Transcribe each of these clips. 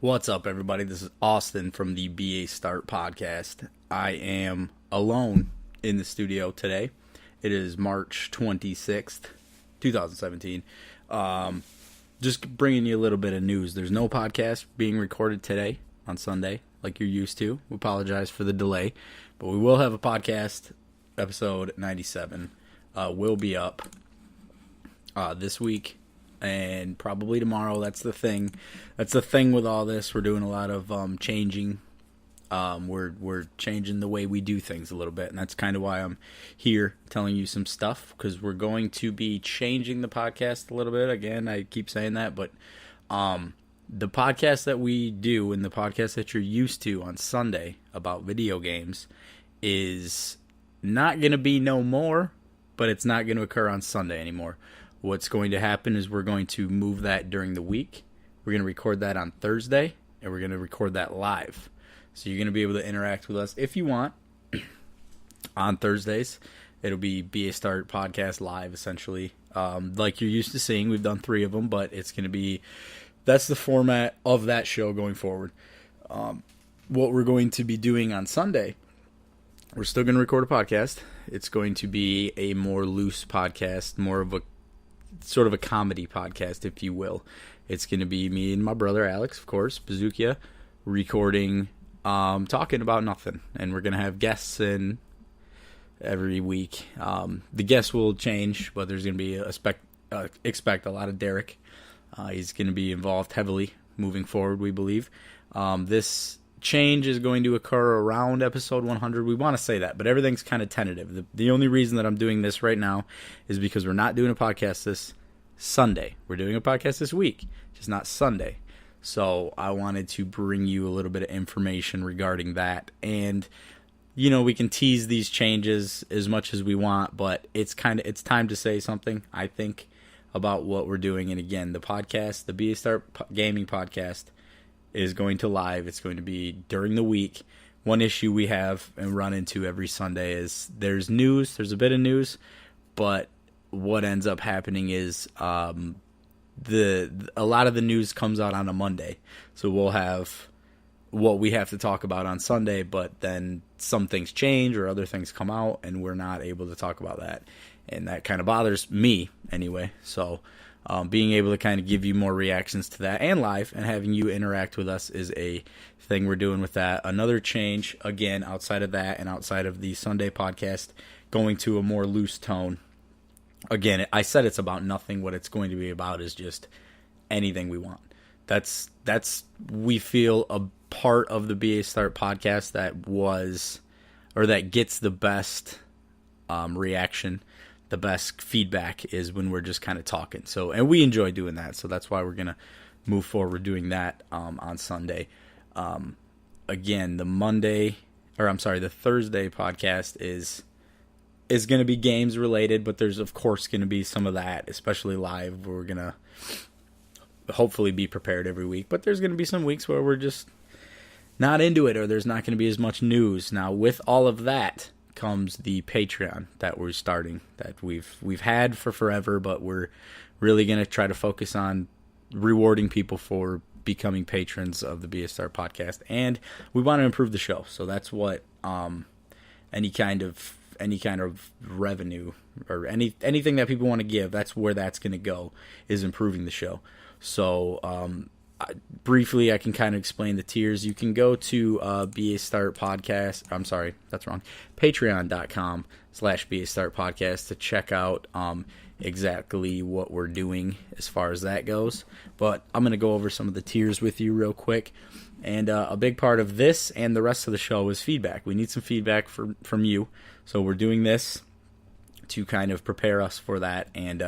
What's up, everybody? This is Austin from the BAStart podcast. I am alone in the studio today. It is March 26th, 2017. Just bringing you a little bit of news. There's no podcast being recorded today on Sunday like you're used to. We apologize for the delay, but we will have a podcast. Episode 97 will be up this week. And probably tomorrow. That's the thing. That's the thing with all this. We're doing a lot of changing. We're changing the way we do things a little bit, and that's kind of why I'm here telling you some stuff, because we're going to be changing the podcast a little bit. Again, I keep saying that, but the podcast that we do and the podcast that you're used to on Sunday about video games is not going to be no more, but it's not going to occur on Sunday anymore. What's going to happen is we're going to move that during the week. We're going to record that on Thursday, and we're going to record that live. So you're going to be able to interact with us if you want on Thursdays. It'll be BAStart podcast live, essentially. Like you're used to seeing. We've done 3 of them, but it's going to be... That's the format of that show going forward. What we're going to be doing on Sunday, we're still going to record a podcast. It's going to be a more loose podcast, more of a sort of a comedy podcast, if you will. It's going to be me and my brother Alex, of course, Bazookia, recording, talking about nothing. And we're going to have guests in every week. The guests will change, but there's going to be expect a lot of Derek. He's going to be involved heavily moving forward, we believe. This change is going to occur around episode 100. We want to say that, but everything's kind of tentative. The only reason that I'm doing this right now is because we're not doing a podcast this Sunday. We're doing a podcast this week, just not Sunday. So I wanted to bring you a little bit of information regarding that. And, you know, we can tease these changes as much as we want, but it's time to say something, I think, about what we're doing. And again, the podcast, the BAStart Gaming Podcast, is going to live. It's going to be during the week. One issue we have and run into every Sunday is there's news. There's a bit of news, but what ends up happening is a lot of the news comes out on a Monday. So we'll have what we have to talk about on Sunday, but then some things change or other things come out, and we're not able to talk about that. And that kind of bothers me anyway. So being able to kind of give you more reactions to that and live and having you interact with us is a thing we're doing with that. Another change, again, outside of that and outside of the Sunday podcast, going to a more loose tone. Again, I said it's about nothing. What it's going to be about is just anything we want. That's we feel a part of the BAStart podcast that gets the best reaction. The best feedback is when we're just kind of talking. So, and we enjoy doing that. So that's why we're going to move forward doing that on Sunday. Again, the Thursday podcast is going to be games related, but there's of course going to be some of that, especially live. We're going to hopefully be prepared every week, but there's going to be some weeks where we're just not into it, or there's not going to be as much news. Now, with all of that comes the Patreon that we're starting, that we've had for forever, but we're really going to try to focus on rewarding people for becoming patrons of the BAStart podcast, and we want to improve the show. So that's what any kind of revenue or anything that people want to give, that's where that's going to go, is improving the show. So briefly, I can kind of explain the tiers. You can go to BAStart podcast. I'm sorry, that's wrong. Patreon.com/BAStart podcast to check out exactly what we're doing as far as that goes. But I'm going to go over some of the tiers with you real quick. And a big part of this and the rest of the show is feedback. We need some feedback from you. So we're doing this to kind of prepare us for that. And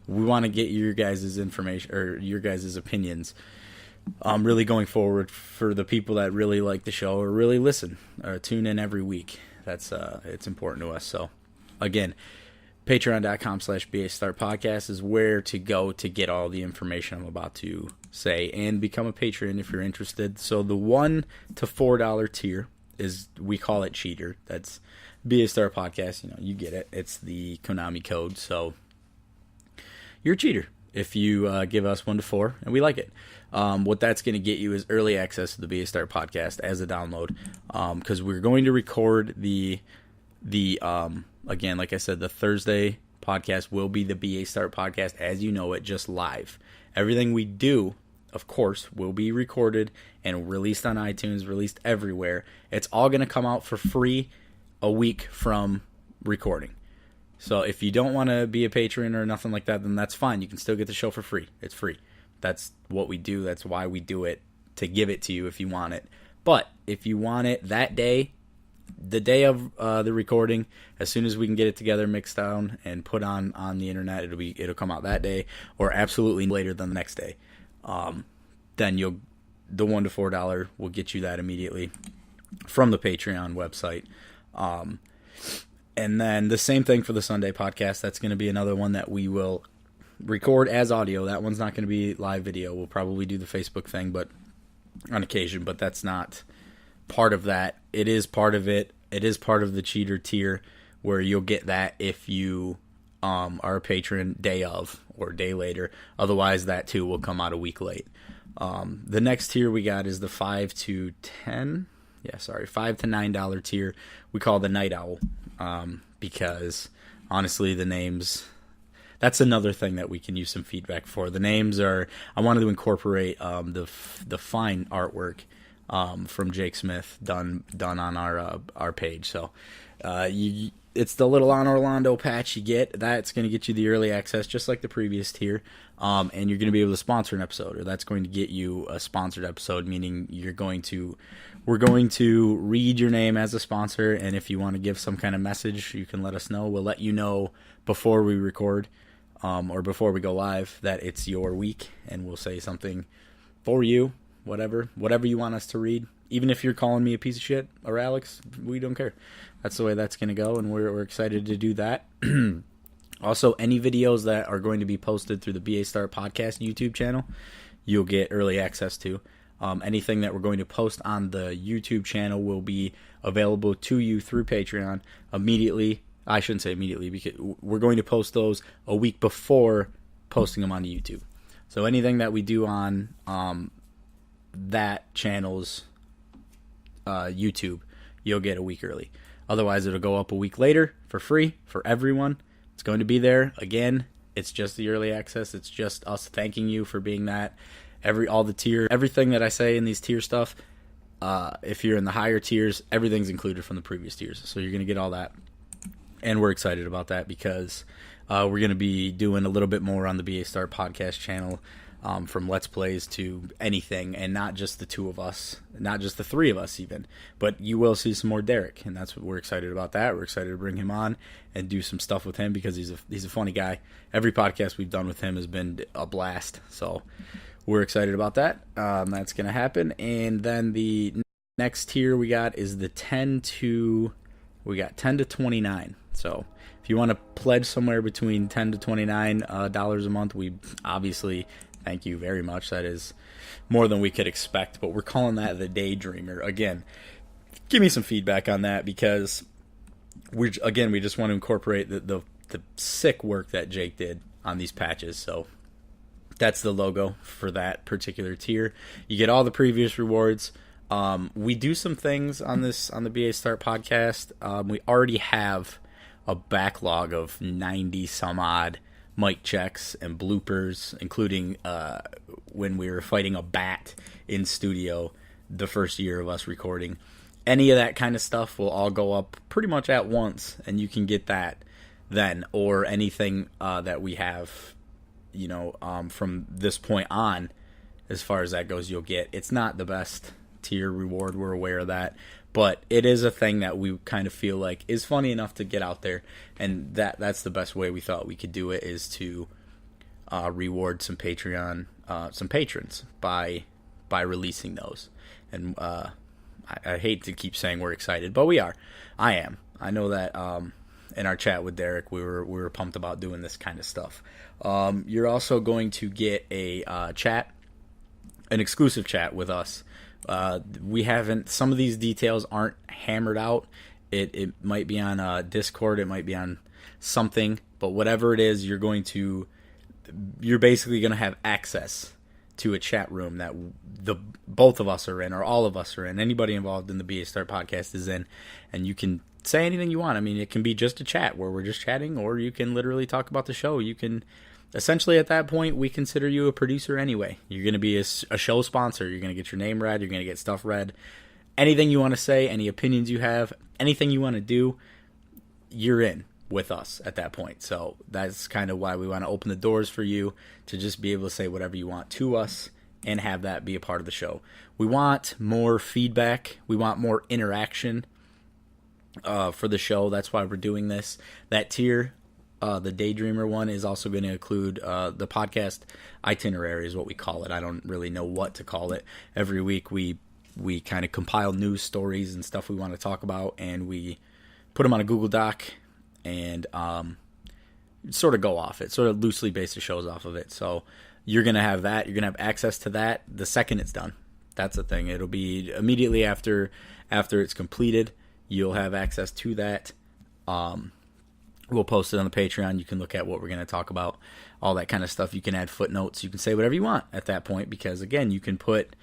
we want to get your guys' information or your guys' opinions really going forward for the people that really like the show or really listen or tune in every week. That's it's important to us. So again, Patreon.com/BAStart podcast is where to go to get all the information I'm about to say and become a patron if you're interested. So the $1 to $4 tier is, we call it cheater. That's BAStart podcast. You know, you get it. It's the Konami code. So you're a cheater if you give us 1 to 4, and we like it. What that's going to get you is early access to the BAStart podcast as a download, because we're going to record the again, like I said, the Thursday podcast will be the BAStart podcast as you know it, just live. Everything we do, of course, will be recorded and released on iTunes, released everywhere. It's all going to come out for free a week from recording. So if you don't want to be a patron or nothing like that, then that's fine. You can still get the show for free. It's free. That's what we do. That's why we do it, to give it to you if you want it. But if you want it that day, the day of the recording, as soon as we can get it together, mixed down, and put on the internet, it'll come out that day, or absolutely later than the next day. Then the $1 to $4 will get you that immediately from the Patreon website. And then the same thing for the Sunday podcast. That's going to be another one that we will record as audio. That one's not going to be live video. We'll probably do the Facebook thing, but on occasion, but that's not part of that. It is part of it. It is part of the cheater tier, where you'll get that if you are a patron day of or day later. Otherwise, that too will come out a week late. The next tier we got is the $5 to $9 tier. We call the Night Owl, because honestly, the names, that's another thing that we can use some feedback for. The names are, I wanted to incorporate the fine artwork from Jake Smith done on our page. So it's the little On Orlando patch you get. That's going to get you the early access, just like the previous tier. And you're going to be able to sponsor an episode, or that's going to get you a sponsored episode, meaning we're going to read your name as a sponsor, and if you want to give some kind of message, you can let us know. We'll let you know before we record, or before we go live, that it's your week, and we'll say something for you, whatever you want us to read. Even if you're calling me a piece of shit, or Alex, we don't care. That's the way that's going to go, and we're excited to do that. Also, any videos that are going to be posted through the BAStart podcast YouTube channel, you'll get early access to. Anything that we're going to post on the YouTube channel will be available to you through Patreon immediately. I shouldn't say immediately, because we're going to post those a week before posting them on YouTube. So anything that we do on that channel's YouTube, you'll get a week early. Otherwise, it'll go up a week later for free for everyone. It's going to be there. Again, it's just the early access. It's just us thanking you for being that. All the tier, everything that I say in these tier stuff, if you're in the higher tiers, everything's included from the previous tiers. So you're going to get all that. And we're excited about that, because we're going to be doing a little bit more on the BAStart podcast channel, from Let's Plays to anything, and not just the two of us, not just the three of us even, but you will see some more Derek, and that's what we're excited about. That we're excited to bring him on and do some stuff with him, because he's a funny guy. Every podcast we've done with him has been a blast, so we're excited about that. That's going to happen. And then the next tier we got is the 10 to 29. So if you want to pledge somewhere between $10 to $29 a month, we obviously thank you very much. That is more than we could expect, but we're calling that the Daydreamer. Again, give me some feedback on that, because we just want to incorporate the sick work that Jake did on these patches. So that's the logo for that particular tier. You get all the previous rewards. We do some things on the BAStart podcast. We already have a backlog of 90 some odd mic checks and bloopers, including when we were fighting a bat in studio the first year of us recording. Any of that kind of stuff will all go up pretty much at once, and you can get that then, or anything that we have, from this point on, as far as that goes, you'll get. It's not the best tier reward, we're aware of that, but it is a thing that we kind of feel like is funny enough to get out there, and that's the best way we thought we could do it, is to reward some some patrons by releasing those. And I hate to keep saying we're excited, but we are. I am. I know that in our chat with Derek, we were pumped about doing this kind of stuff. You're also going to get a an exclusive chat with us. Some of these details aren't hammered out. It might be on Discord, it might be on something, but whatever it is, you're basically going to have access to a chat room that the both of us are in, or all of us are in. Anybody involved in the BAStart podcast is in, and you can say anything you want. I mean, it can be just a chat where we're just chatting, or you can literally talk about the show. You can essentially, at that point, we consider you a producer anyway. You're going to be a show sponsor. You're going to get your name read. You're going to get stuff read. Anything you want to say, any opinions you have, anything you want to do, you're in with us at that point. So that's kind of why we want to open the doors for you to just be able to say whatever you want to us and have that be a part of the show. We want more feedback. We want more interaction for the show. That's why we're doing this. That tier, the Daydreamer one, is also going to include the podcast itinerary is what we call it. I don't really know what to call it. Every week we kind of compile news stories and stuff we want to talk about, and we put them on a Google Doc and sort of go off it, sort of loosely base the shows off of it. So you're going to have that. You're going to have access to that the second it's done. That's the thing. It'll be immediately after it's completed. You'll have access to that. We'll post it on the Patreon. You can look at what we're going to talk about, all that kind of stuff. You can add footnotes. You can say whatever you want at that point, because, again, you can put,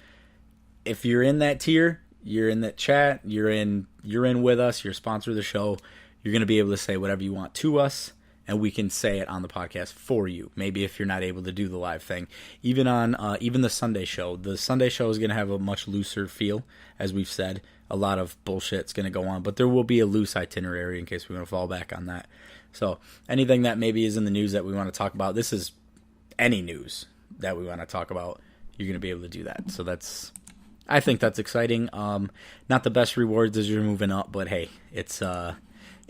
if you're in that tier, you're in that chat, you're in with us, you're a sponsor of the show, you're going to be able to say whatever you want to us, and we can say it on the podcast for you. Maybe if you're not able to do the live thing. Even on even the Sunday show. The Sunday show is going to have a much looser feel, as we've said. A lot of bullshit's going to go on, but there will be a loose itinerary in case we want to fall back on that. So anything that maybe is in the news that we want to talk about, this is any news that we want to talk about, you're going to be able to do that. So I think that's exciting. Not the best rewards as you're moving up, but hey, it's a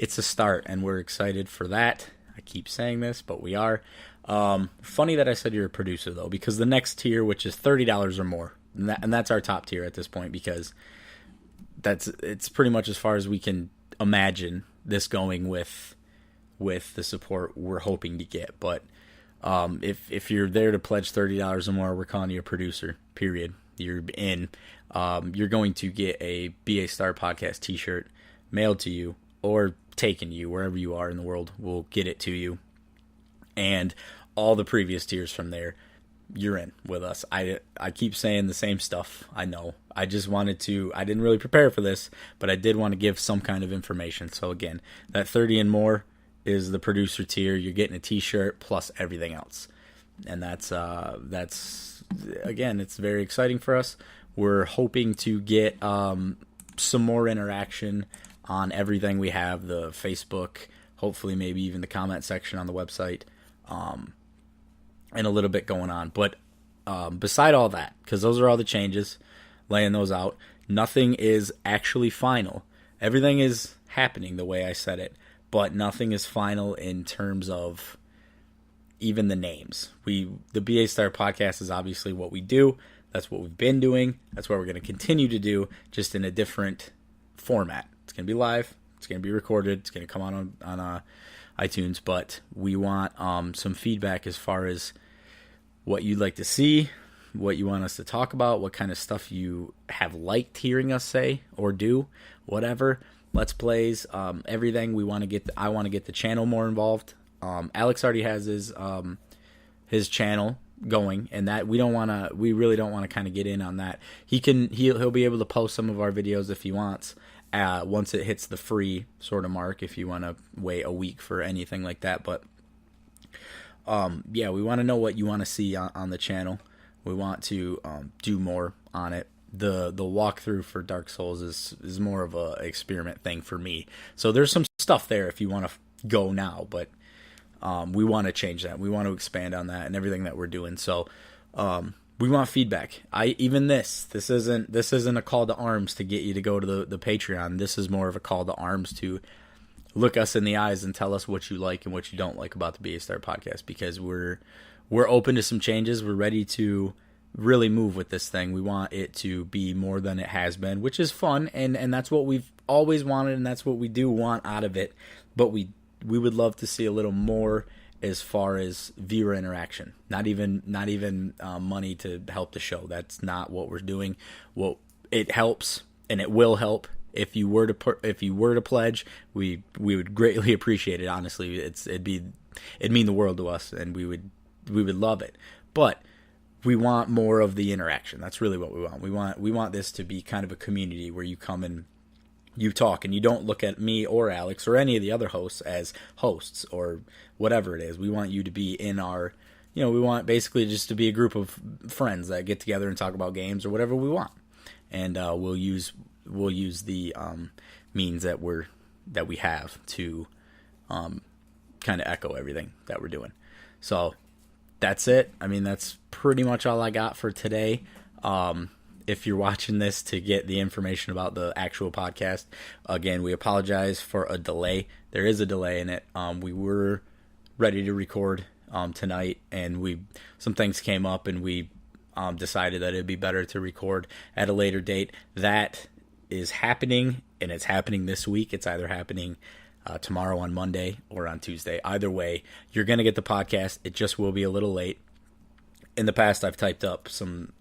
start, and we're excited for that. I keep saying this, but we are. Funny that I said you're a producer, though, because the next tier, which is $30 or more, and that's our top tier at this point, because it's pretty much as far as we can imagine this going with the support we're hoping to get. But if you're there to pledge $30 or more, we're calling you a producer, period. You're in. You're going to get a BAStart podcast t-shirt mailed to you or taken to you wherever you are in the world. We'll get it to you. And all the previous tiers from there, you're in with us. I keep saying the same stuff. I know. I just wanted to, I didn't really prepare for this, but I did want to give some kind of information. So again, that 30 and more is the producer tier. You're getting a t-shirt plus everything else. And that's again, it's very exciting for us. We're hoping to get some more interaction on everything we have, the Facebook, hopefully maybe even the comment section on the website, and a little bit going on. But beside all that, because those are all the changes, laying those out, nothing is actually final. Everything is happening the way I said it, but nothing is final in terms of even the names. The BAStart podcast is obviously what we do. That's what we've been doing. That's what we're going to continue to do, just in a different format. It's going to be live. It's going to be recorded. It's going to come on iTunes. But we want some feedback as far as what you'd like to see, what you want us to talk about, what kind of stuff you have liked hearing us say or do, whatever. Let's plays, everything. I want to get the channel more involved. Alex already has his channel going, and that we really don't want to kind of get in on that. He'll be able to post some of our videos if he wants, once it hits the free sort of mark, if you want to wait a week for anything like that. But we want to know what you want to see on the channel. We want to do more on it. The walkthrough for Dark Souls is more of a experiment thing for me. So there's some stuff there if you want to go now, but we want to change that. We want to expand on that and everything that we're doing. So we want feedback. This isn't a call to arms to get you to go to the Patreon. This is more of a call to arms to look us in the eyes and tell us what you like and what you don't like about the BAStart podcast, because we're open to some changes. We're ready to really move with this thing. We want it to be more than it has been, which is fun, and that's what we've always wanted, and that's what we do want out of it. But we would love to see a little more as far as viewer interaction. Not even money to help the show. That's not what we're doing. Well, it helps, and it will help. If you were to pledge, we would greatly appreciate it. Honestly, it'd mean the world to us, and we would love it. But we want more of the interaction. That's really what we want. We want this to be kind of a community where you come and you talk, and you don't look at me or Alex or any of the other hosts as hosts or whatever it is. We want you to be in our, we want basically just to be a group of friends that get together and talk about games or whatever we want. And we'll use the means that we have to kind of echo everything that we're doing. So that's it. I mean, that's pretty much all I got for today. If you're watching this to get the information about the actual podcast, again, we apologize for a delay. There is a delay in it. We were ready to record tonight, and some things came up, and we decided that it'd be better to record at a later date. That is happening, and it's happening this week. It's either happening tomorrow on Monday or on Tuesday. Either way, you're going to get the podcast. It just will be a little late. In the past, I've typed up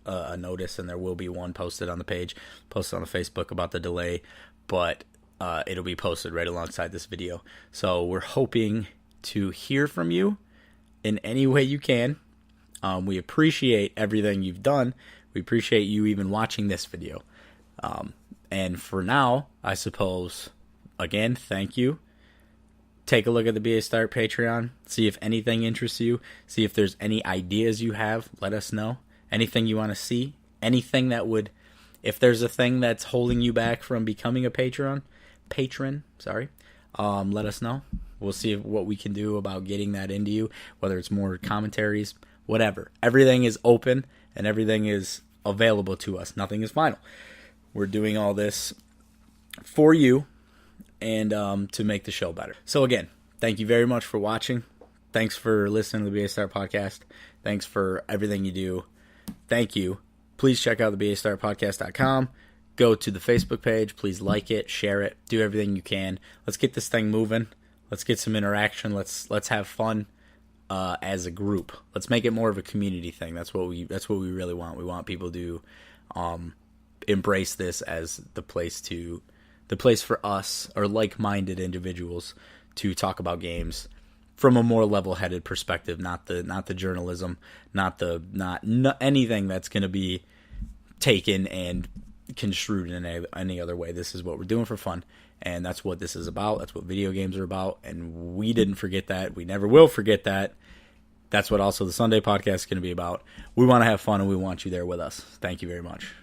a notice, and there will be one posted on the page, posted on the Facebook about the delay, but it'll be posted right alongside this video. So we're hoping to hear from you in any way you can. We appreciate everything you've done. We appreciate you even watching this video. And for now, I suppose, again, thank you. Take a look at the BAStart Patreon. See if anything interests you. See if there's any ideas you have. Let us know. Anything you want to see. Anything that would, if there's a thing that's holding you back from becoming a patron, let us know. We'll see what we can do about getting that into you, whether it's more commentaries, whatever. Everything is open and everything is available to us. Nothing is final. We're doing all this for you and to make the show better. So again, thank you very much for watching. Thanks for listening to the BAStart podcast. Thanks for everything you do. Thank you. Please check out the BAStartpodcast.com. Go to the Facebook page. Please like it, share it, do everything you can. Let's get this thing moving. Let's get some interaction. Let's have fun as a group. Let's make it more of a community thing. That's what we really want. We want people to embrace this as the place for us, or like-minded individuals, to talk about games from a more level-headed perspective, not the journalism, not anything that's going to be taken and construed in any other way. This is what we're doing for fun, and that's what this is about. That's what video games are about, and we didn't forget that. We never will forget that. That's what also the Sunday podcast is going to be about. We want to have fun, and we want you there with us. Thank you very much.